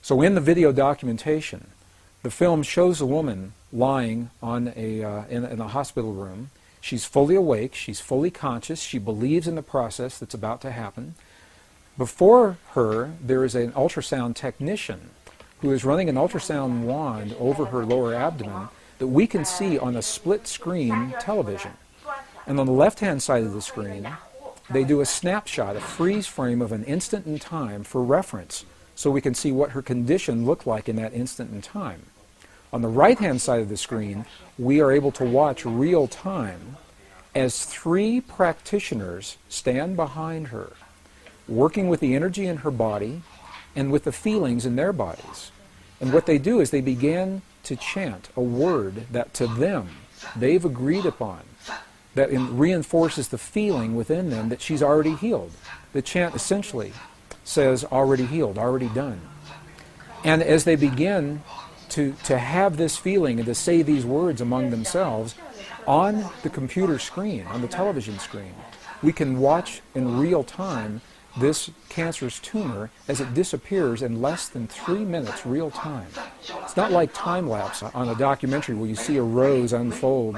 So in the video documentation, the film shows a woman lying on in a hospital room. She's fully awake, she's fully conscious, she believes in the process that's about to happen. Before her, there is an ultrasound technician who is running an ultrasound wand over her lower abdomen that we can see on a split-screen television. And on the left-hand side of the screen, they do a snapshot, a freeze frame of an instant in time for reference, so we can see what her condition looked like in that instant in time. On the right-hand side of the screen, we are able to watch real time as 3 practitioners stand behind her, working with the energy in her body and with the feelings in their bodies. And what they do is they begin to chant a word that to them they've agreed upon, that reinforces the feeling within them that she's already healed. The chant essentially says, already healed, already done. And as they begin to have this feeling and to say these words among themselves, on the computer screen, on the television screen, we can watch in real time this cancerous tumor as it disappears in less than 3 minutes real time. It's not like time-lapse on a documentary where you see a rose unfold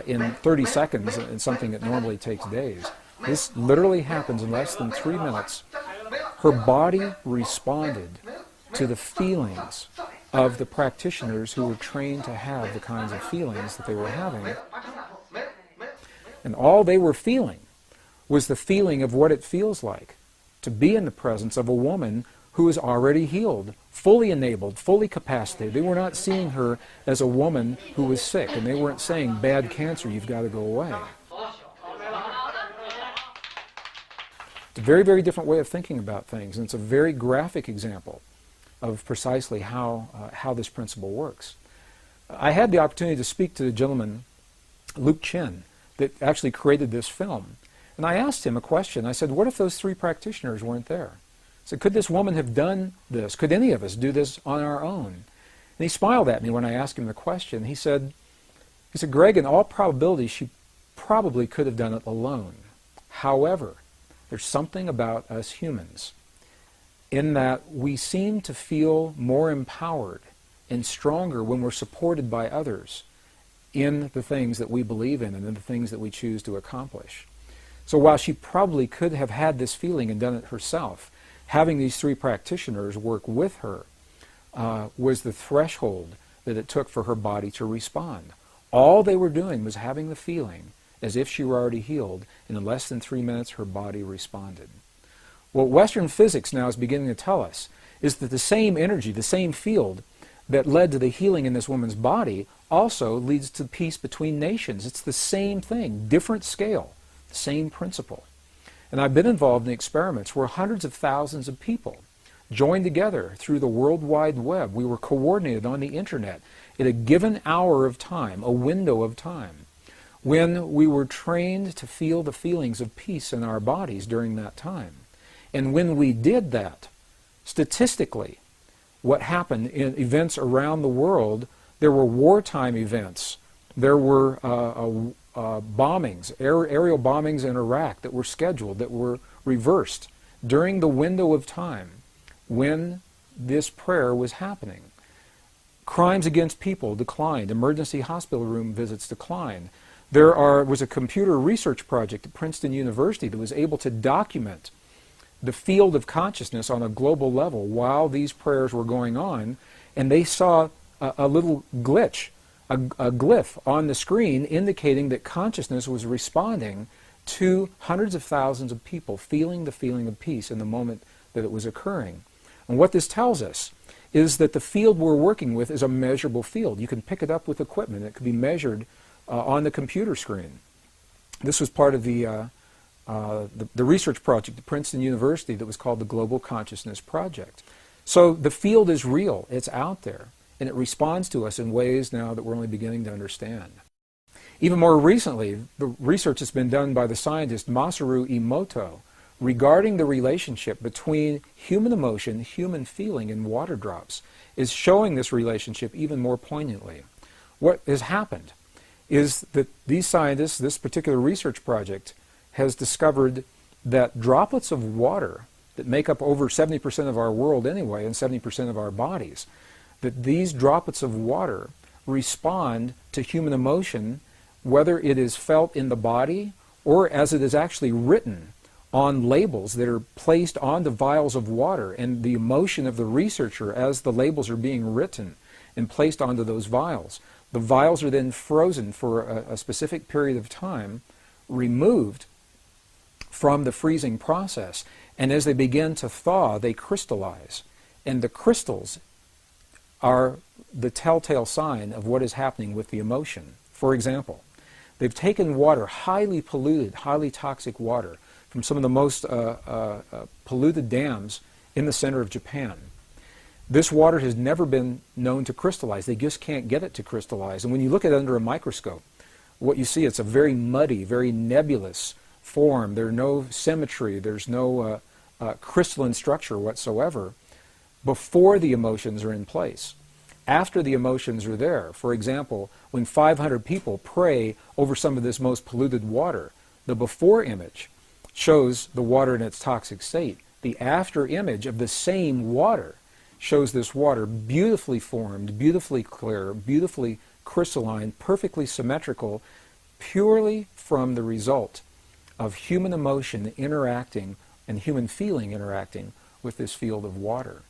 in 30 seconds in something that normally takes days. This literally happens in less than 3 minutes. Her body responded to the feelings of the practitioners who were trained to have the kinds of feelings that they were having. And all they were feeling was the feeling of what it feels like to be in the presence of a woman who is already healed, fully enabled, fully capacitated. They were not seeing her as a woman who was sick, and they weren't saying, bad cancer, you've got to go away. It's a very, very different way of thinking about things, and it's a very graphic example of precisely how this principle works. I had the opportunity to speak to the gentleman, Luke Chen, that actually created this film. And I asked him a question. I said, what if those 3 practitioners weren't there? I said, could this woman have done this? Could any of us do this on our own? And he smiled at me when I asked him the question. He said, Gregg, in all probability, she probably could have done it alone. However, there's something about us humans in that we seem to feel more empowered and stronger when we're supported by others in the things that we believe in and in the things that we choose to accomplish. So while she probably could have had this feeling and done it herself, having these 3 practitioners work with her was the threshold that it took for her body to respond. All they were doing was having the feeling as if she were already healed, and in less than 3 minutes her body responded. What Western physics now is beginning to tell us is that the same energy, the same field that led to the healing in this woman's body also leads to peace between nations. It's the same thing, different scale, same principle. And I've been involved in experiments where hundreds of thousands of people joined together through the World Wide Web. We were coordinated on the internet at a given hour of time, a window of time, when we were trained to feel the feelings of peace in our bodies during that time. And when we did that, statistically, what happened in events around the world, there were wartime events, there were bombings, aerial bombings in Iraq that were scheduled, that were reversed during the window of time when this prayer was happening. Crimes against people declined. Emergency hospital room visits declined. There was a computer research project at Princeton University that was able to document the field of consciousness on a global level while these prayers were going on, and they saw a little glitch, a glyph on the screen indicating that consciousness was responding to hundreds of thousands of people feeling the feeling of peace in the moment that it was occurring. And what this tells us is that the field we're working with is a measurable field. You can pick it up with equipment. It can be measured on the computer screen. This was part of the research project at Princeton University that was called the Global Consciousness Project. So the field is real. It's out there. And it responds to us in ways now that we're only beginning to understand. Even more recently, the research has been done by the scientist Masaru Emoto regarding the relationship between human emotion, human feeling, and water drops is showing this relationship even more poignantly. What has happened is that these scientists, this particular research project, has discovered that droplets of water that make up over 70% of our world anyway and 70% of our bodies, that these droplets of water respond to human emotion, whether it is felt in the body or as it is actually written on labels that are placed onto vials of water, and the emotion of the researcher as the labels are being written and placed onto those vials. The vials are then frozen for a specific period of time, removed from the freezing process, and as they begin to thaw, they crystallize. And the crystals are the telltale sign of what is happening with the emotion. For example, they've taken water, highly polluted, highly toxic water, from some of the most polluted dams in the center of Japan. This water has never been known to crystallize. They just can't get it to crystallize. And when you look at it under a microscope, what you see, it's a very muddy, very nebulous form. There's no symmetry. There's no crystalline structure whatsoever before the emotions are in place. After the emotions are there, for example, when 500 people pray over some of this most polluted water, the before image shows the water in its toxic state. The after image of the same water shows this water beautifully formed, beautifully clear, beautifully crystalline, perfectly symmetrical, purely from the result of human emotion interacting and human feeling interacting with this field of water.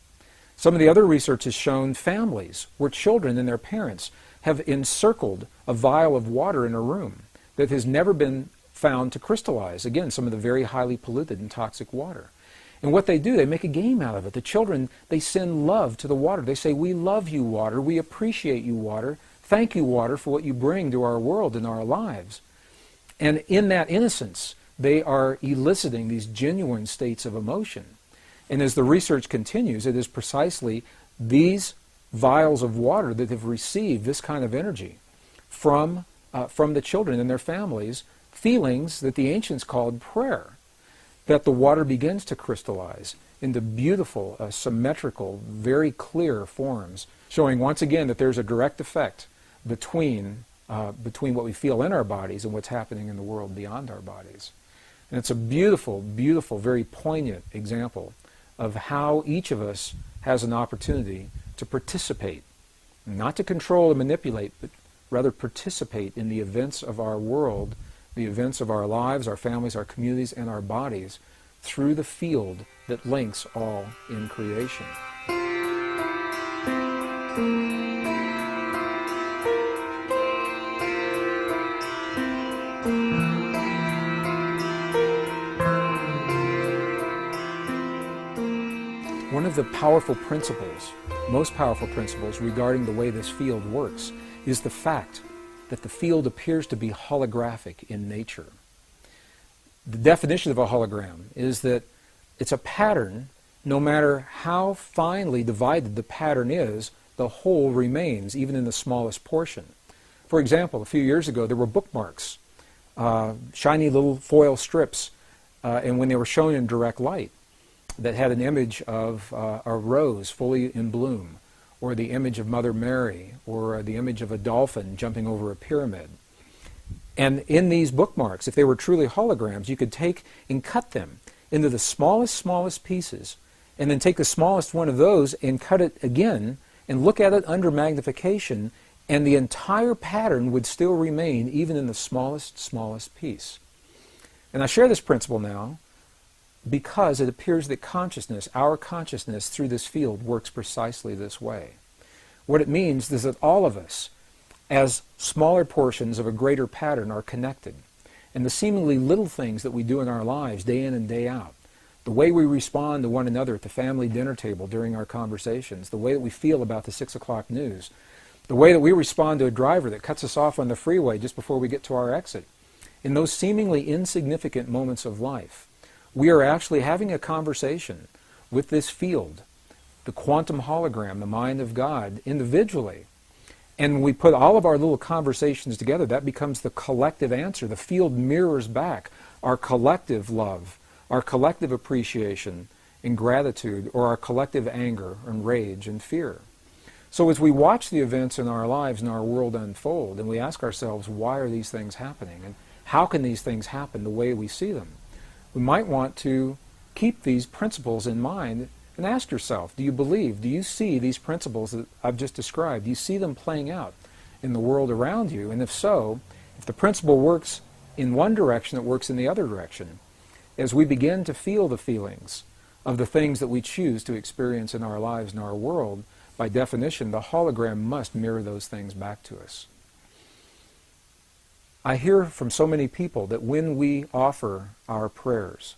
Some of the other research has shown families where children and their parents have encircled a vial of water in a room that has never been found to crystallize. Again, some of the very highly polluted and toxic water. And what they do, they make a game out of it. The children, they send love to the water. They say, "We love you, water. We appreciate you, water. Thank you, water, for what you bring to our world and our lives." And in that innocence, they are eliciting these genuine states of emotion. And as the research continues, it is precisely these vials of water that have received this kind of energy from the children and their families, feelings that the ancients called prayer, that the water begins to crystallize into beautiful, symmetrical, very clear forms, showing once again that there's a direct effect between what we feel in our bodies and what's happening in the world beyond our bodies. And it's a beautiful, beautiful, very poignant example of how each of us has an opportunity to participate, not to control and manipulate, but rather participate in the events of our world, the events of our lives, our families, our communities, and our bodies through the field that links all in creation. One of the powerful principles, most powerful principles regarding the way this field works is the fact that the field appears to be holographic in nature. The definition of a hologram is that it's a pattern no matter how finely divided the pattern is, the whole remains, even in the smallest portion. For example, a few years ago, there were bookmarks, shiny little foil strips, and when they were shown in direct light, that had an image of a rose fully in bloom, or the image of Mother Mary, or the image of a dolphin jumping over a pyramid. And in these bookmarks, if they were truly holograms, you could take and cut them into the smallest pieces, and then take the smallest one of those and cut it again, and look at it under magnification, and the entire pattern would still remain even in the smallest piece. And I share this principle now because it appears that consciousness, our consciousness through this field, works precisely this way. What it means is that all of us, as smaller portions of a greater pattern, are connected. And the seemingly little things that we do in our lives, day in and day out, the way we respond to one another at the family dinner table during our conversations, the way that we feel about the 6 o'clock news, the way that we respond to a driver that cuts us off on the freeway just before we get to our exit, in those seemingly insignificant moments of life, we are actually having a conversation with this field, the quantum hologram, the mind of God, individually. And when we put all of our little conversations together, that becomes the collective answer. The field mirrors back our collective love, our collective appreciation and gratitude, or our collective anger and rage and fear. So as we watch the events in our lives and our world unfold, and we ask ourselves, why are these things happening? And how can these things happen the way we see them? We might want to keep these principles in mind and ask yourself, do you believe, do you see these principles that I've just described? Do you see them playing out in the world around you? And if so, if the principle works in one direction, it works in the other direction. As we begin to feel the feelings of the things that we choose to experience in our lives and our world, by definition, the hologram must mirror those things back to us. I hear from so many people that when we offer our prayers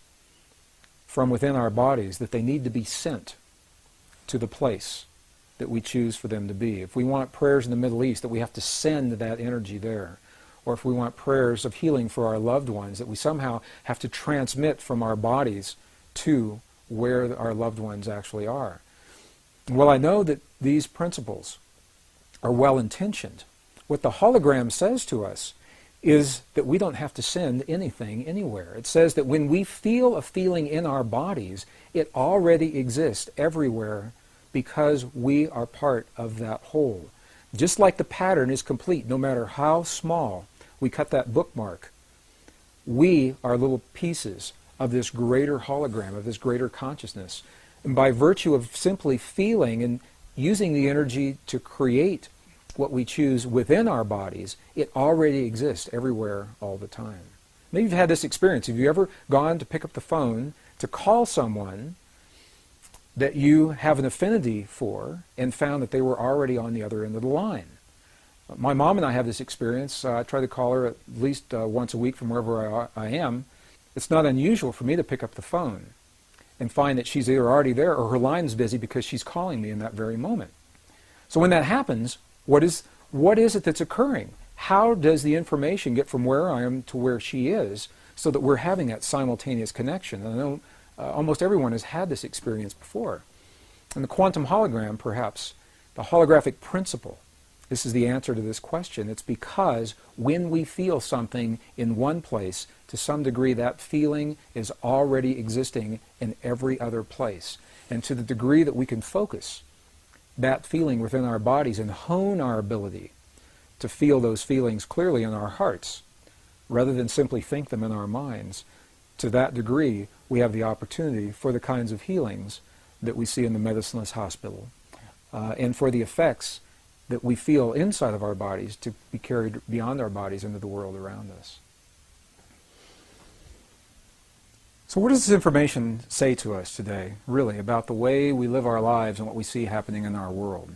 from within our bodies, that they need to be sent to the place that we choose for them to be. If we want prayers in the Middle East, that we have to send that energy there. Or if we want prayers of healing for our loved ones, that we somehow have to transmit from our bodies to where our loved ones actually are. Well, I know that these principles are well-intentioned. What the hologram says to us is that we don't have to send anything anywhere. It says that when we feel a feeling in our bodies, it already exists everywhere because we are part of that whole. Just like the pattern is complete, no matter how small we cut that bookmark, we are little pieces of this greater hologram, of this greater consciousness. And by virtue of simply feeling and using the energy to create what we choose within our bodies, it already exists everywhere all the time. Maybe you've had this experience. Have you ever gone to pick up the phone to call someone that you have an affinity for and found that they were already on the other end of the line? My mom and I have this experience. I try to call her at least once a week from wherever I am. It's not unusual for me to pick up the phone and find that she's either already there or her line's busy because she's calling me in that very moment. So when that happens, what is it that's occurring? How does the information get from where I am to where she is so that we're having that simultaneous connection? And I know almost everyone has had this experience before. And the quantum hologram, perhaps, the holographic principle, this is the answer to this question. It's because when we feel something in one place, to some degree that feeling is already existing in every other place. And to the degree that we can focus that feeling within our bodies and hone our ability to feel those feelings clearly in our hearts, rather than simply think them in our minds, to that degree we have the opportunity for the kinds of healings that we see in the medicineless hospital, and for the effects that we feel inside of our bodies to be carried beyond our bodies into the world around us. So what does this information say to us today, really, about the way we live our lives and what we see happening in our world?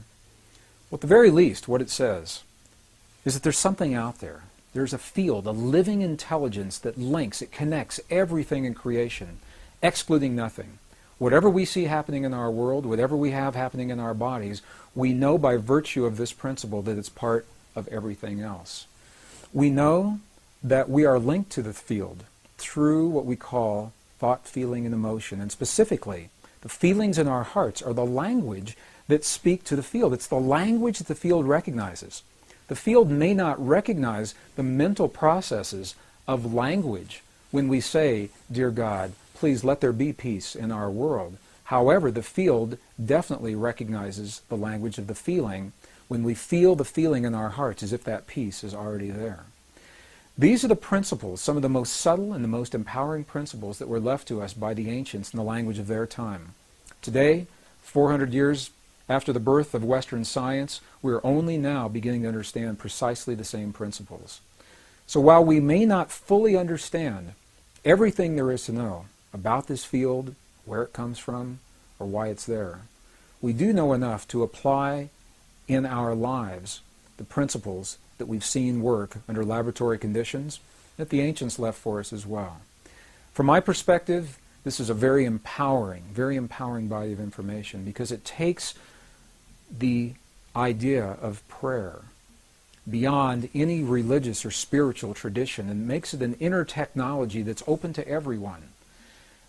Well, at the very least, what it says is that there's something out there. There's a field, a living intelligence that links, it connects everything in creation, excluding nothing. Whatever we see happening in our world, whatever we have happening in our bodies, we know by virtue of this principle that it's part of everything else. We know that we are linked to the field through what we call thought, feeling, and emotion, and specifically The feelings in our hearts are the language that speak to the field. It's the language that the field recognizes. The field may not recognize the mental processes of language when we say, "Dear God, please let there be peace in our world." However, the field definitely recognizes the language of the feeling when we feel the feeling in our hearts as if that peace is already there. These are the principles, some of the most subtle and the most empowering principles that were left to us by the ancients in the language of their time. Today, 400 years after the birth of Western science, we are only now beginning to understand precisely the same principles. So while we may not fully understand everything there is to know about this field, where it comes from, or why it's there, we do know enough to apply in our lives the principles that we've seen work under laboratory conditions that the ancients left for us as well. From my perspective, this is a very empowering body of information, because it takes the idea of prayer beyond any religious or spiritual tradition and makes it an inner technology that's open to everyone,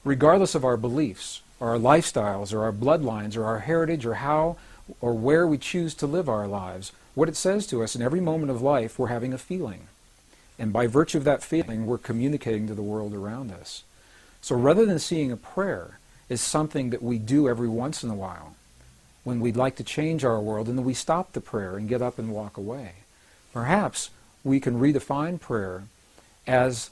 regardless of our beliefs, or our lifestyles, or our bloodlines, or our heritage, or how or where we choose to live our lives. What it says to us in every moment of life, we're having a feeling. And by virtue of that feeling, we're communicating to the world around us. So rather than seeing a prayer as something that we do every once in a while, when we'd like to change our world, and then we stop the prayer and get up and walk away, perhaps we can redefine prayer as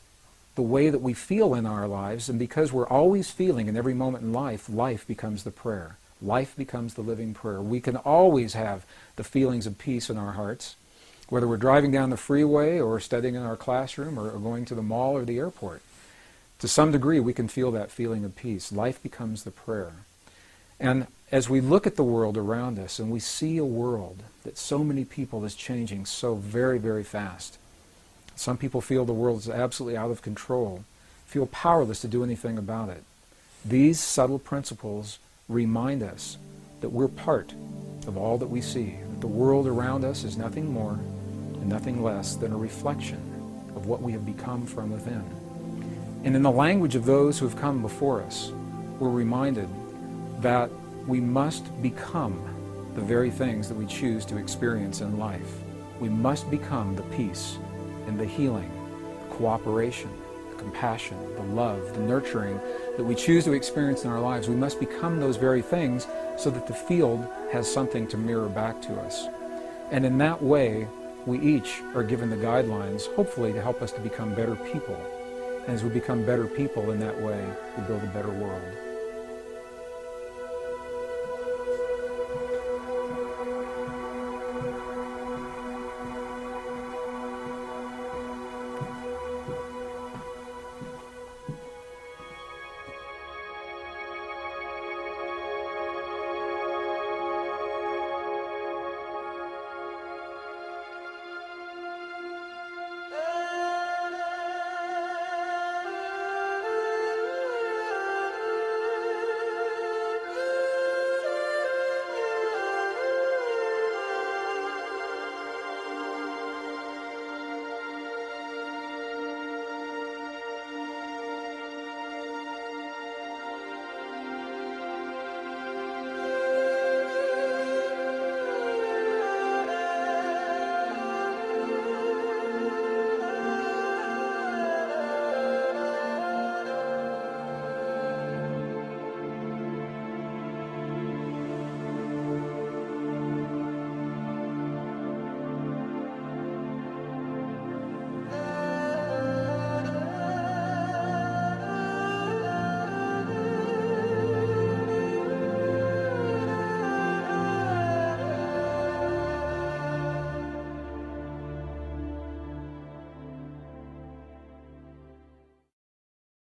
the way that we feel in our lives, and because we're always feeling in every moment in life, life becomes the prayer. Life becomes the living prayer. We can always have the feelings of peace in our hearts, whether we're driving down the freeway or studying in our classroom or going to the mall or the airport. To some degree, we can feel that feeling of peace. Life becomes the prayer. And as we look at the world around us and we see a world that so many people is changing so very, very fast, some people feel the world is absolutely out of control, feel powerless to do anything about it. These subtle principles remind us that we're part of all that we see, that the world around us is nothing more and nothing less than a reflection of what we have become from within. And in the language of those who have come before us, we're reminded that we must become the very things that we choose to experience in life. We must become the peace and the healing, the cooperation, the compassion, the love, the nurturing that we choose to experience in our lives. We must become those very things so that the field has something to mirror back to us. And in that way, we each are given the guidelines, hopefully, to help us to become better people. And as we become better people in that way, we build a better world.